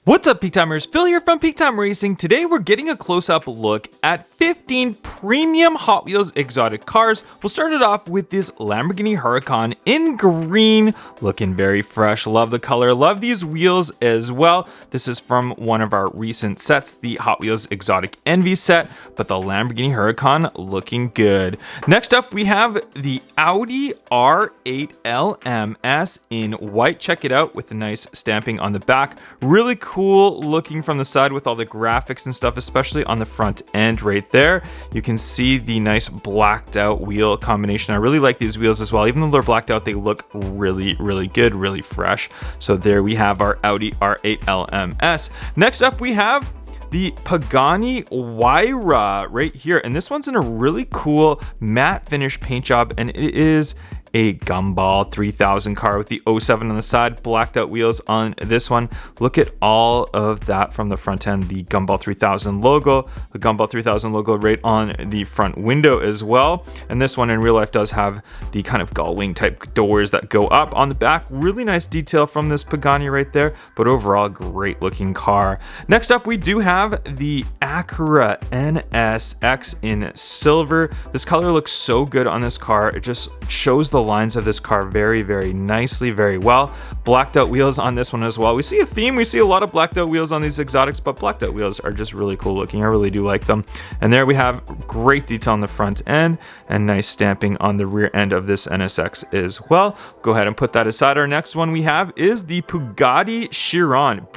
What's up, Peak Timers? Phil here from Peak Time Racing. Today we're getting a close-up look at 15 premium Hot Wheels exotic cars. We'll start it off with this Lamborghini Huracan in green, looking very fresh. Love the color, love these wheels as well. This is from one of our recent sets, the Hot Wheels Exotic Envy set, but the Lamborghini Huracan looking good. Next up, we have the Audi R8 LMS in white. Check it out with the nice stamping on the back. Really cool looking from the side with all the graphics and stuff, especially on the front end right there. You can see the nice blacked out wheel combination. I really like these wheels as well. Even though they're blacked out, they look really good, really fresh. So there we have our Audi R8 LMS. Next up, we have the Pagani HUAYRA right here. And this one's in a really cool matte finish paint job, and it is a Gumball 3000 car with the 07 on the side, blacked out wheels on this one. Look at all of that from the front end, the Gumball 3000 logo, the Gumball 3000 logo right on the front window as well. And this one in real life does have the kind of gull wing type doors that go up on the back. Really nice detail from this Pagani right there, but overall great looking car. Next up, we do have the ACURA NSX in silver. This color looks so good on this car. It just shows the lines of this car very nicely, very well. Blacked out wheels on this one as well. We see a theme, we see a lot of blacked out wheels on these exotics, but blacked out wheels are just really cool looking. I really do like them. And there we have great detail on the front end and nice stamping on the rear end of this NSX as well. Go ahead and put that aside. Our next one we have is the Bugatti Chiron.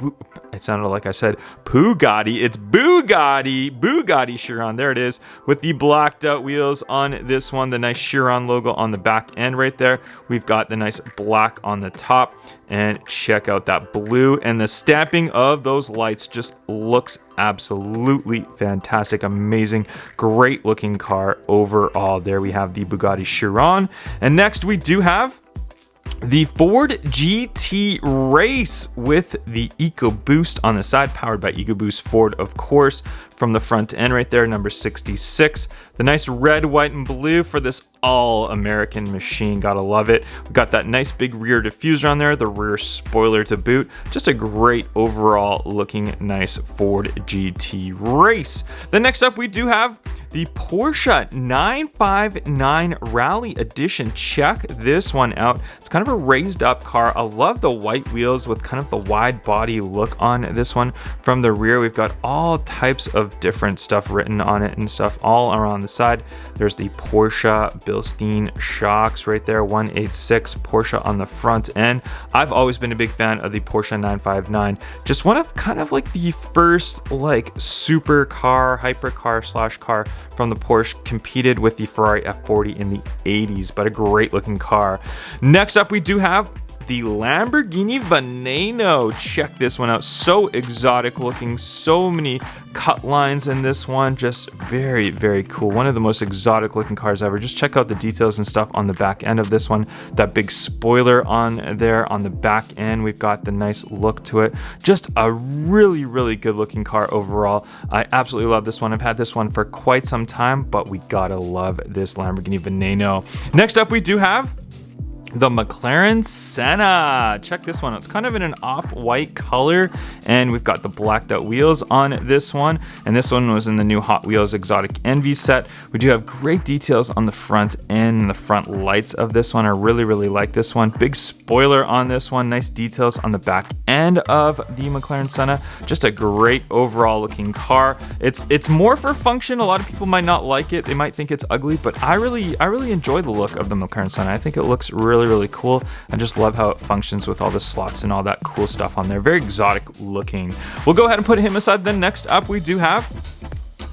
It sounded like I said Bugatti. It's Bugatti Chiron. There it is, with the blacked out wheels on this one, the nice Chiron logo on the back end right there. We've got the nice black on the top, and check out that blue, and the stamping of those lights just looks absolutely fantastic. Amazing, great looking car overall. There we have the Bugatti Chiron. And next we do have the Ford GT Race with the EcoBoost on the side, powered by EcoBoost Ford, of course, from the front end right there, number 66. The nice red, white, and blue for this all-American machine. Gotta love it. We've got that nice big rear diffuser on there, the rear spoiler to boot. Just a great overall looking nice Ford GT Race. Then next up, we do have the Porsche 959 Rally Edition. Check this one out. It's kind of a raised up car. I love the white wheels with kind of the wide body look on this one. From the rear, we've got all types of different stuff written on it and stuff all around the side. There's the Porsche Bilstein shocks right there, 186 Porsche on the front end. I've always been a big fan of the Porsche 959. Just one of kind of like the first like super car, hypercar slash car from the Porsche. Competed with the Ferrari F40 in the 80s, but a great looking car. Next up, we do have the Lamborghini Veneno. Check this one out. So exotic looking, so many cut lines in this one. Just very cool. One of the most exotic looking cars ever. Just check out the details and stuff on the back end of this one. That big spoiler on there on the back end. We've got the nice look to it. Just a really good looking car overall. I absolutely love this one. I've had this one for quite some time, but we gotta love this Lamborghini Veneno. Next up, we do have the McLaren Senna. Check this one out. It's kind of in an off-white color, and we've got the blacked out wheels on this one, and this one was in the new Hot Wheels Exotic Envy set. We do have great details on the front end and the front lights of this one. I really like this one. Big spoiler on this one. Nice details on the back end of the McLaren Senna. Just a great overall looking car. It's more for function. A lot of people might not like it. They might think it's ugly, but I really enjoy the look of the McLaren Senna. I think it looks really cool. I just love how it functions with all the slots and all that cool stuff on there. Very exotic looking. We'll go ahead and put him aside. Then next up, we do have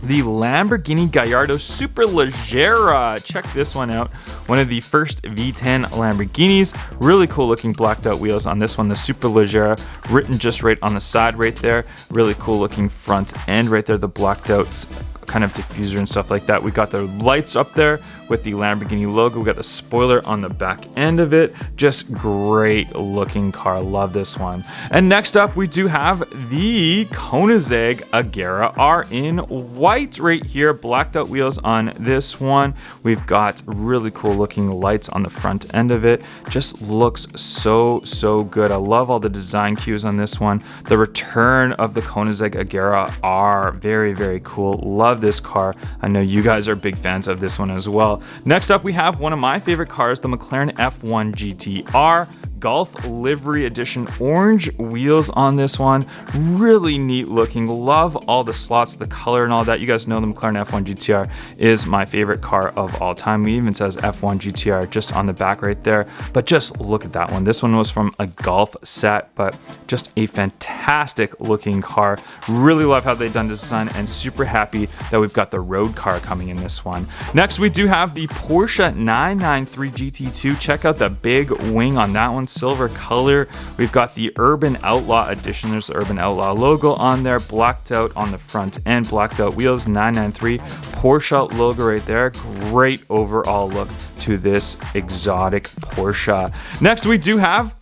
the Lamborghini Gallardo Superleggera. Check this one out. One of the first V10 Lamborghinis. Really cool looking blacked out wheels on this one, the Superleggera, written just right on the side right there. Really cool looking front end right there, the blacked out kind of diffuser and stuff like that. We got the lights up there with the Lamborghini logo. We got the spoiler on the back end of it. Just great looking car. Love this one. And next up, we do have the Koenigsegg Agera R in white right here. Blacked out wheels on this one. We've got really cool looking lights on the front end of it. Just looks so good. I love all the design cues on this one. The return of the Koenigsegg Agera R, very cool. Love this car. I know you guys are big fans of this one as well. Next up, we have one of my favorite cars, the McLaren F1 GTR. Golf livery edition, orange wheels on this one. Really neat looking. Love all the slots, the color and all that. You guys know the McLaren F1 GTR is my favorite car of all time. It even says F1 GTR just on the back right there. But just look at that one. This one was from a golf set, but just a fantastic looking car. Really love how they've done this design and super happy that we've got the road car coming in this one. Next, we do have the Porsche 993 GT2. Check out the big wing on that one. Silver color. We've got the Urban Outlaw edition. There's the Urban Outlaw logo on there, blacked out on the front end, blacked out wheels, 993 Porsche logo right there. Great overall look to this exotic Porsche. Next, we do have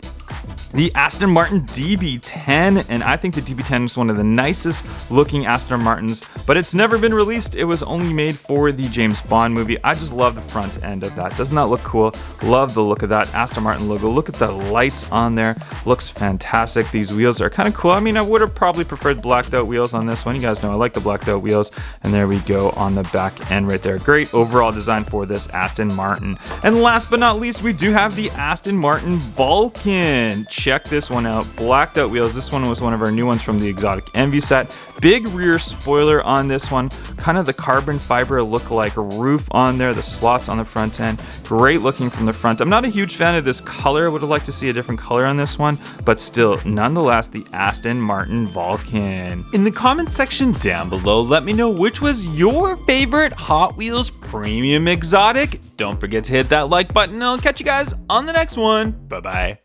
the Aston Martin DB10, and I think the DB10 is one of the nicest looking Aston Martins, but it's never been released. It was only made for the James Bond movie. I just love the front end of that. Doesn't that look cool? Love the look of that Aston Martin logo. Look at the lights on there. Looks fantastic. These wheels are kind of cool. I mean, I would have probably preferred blacked out wheels on this one. You guys know I like the blacked out wheels, and there we go on the back end right there. Great overall design for this Aston Martin. And last but not least, we do have the Aston Martin Vulcan. Check this one out. Blacked out wheels. This one was one of our new ones from the Exotic Envy set. Big rear spoiler on this one. Kind of the carbon fiber look-alike roof on there. The slots on the front end. Great looking from the front. I'm not a huge fan of this color. I would have liked to see a different color on this one, but still, nonetheless, the Aston Martin Vulcan. In the comment section down below, let me know which was your favorite Hot Wheels Premium Exotic. Don't forget to hit that like button, and I'll catch you guys on the next one. Bye-bye.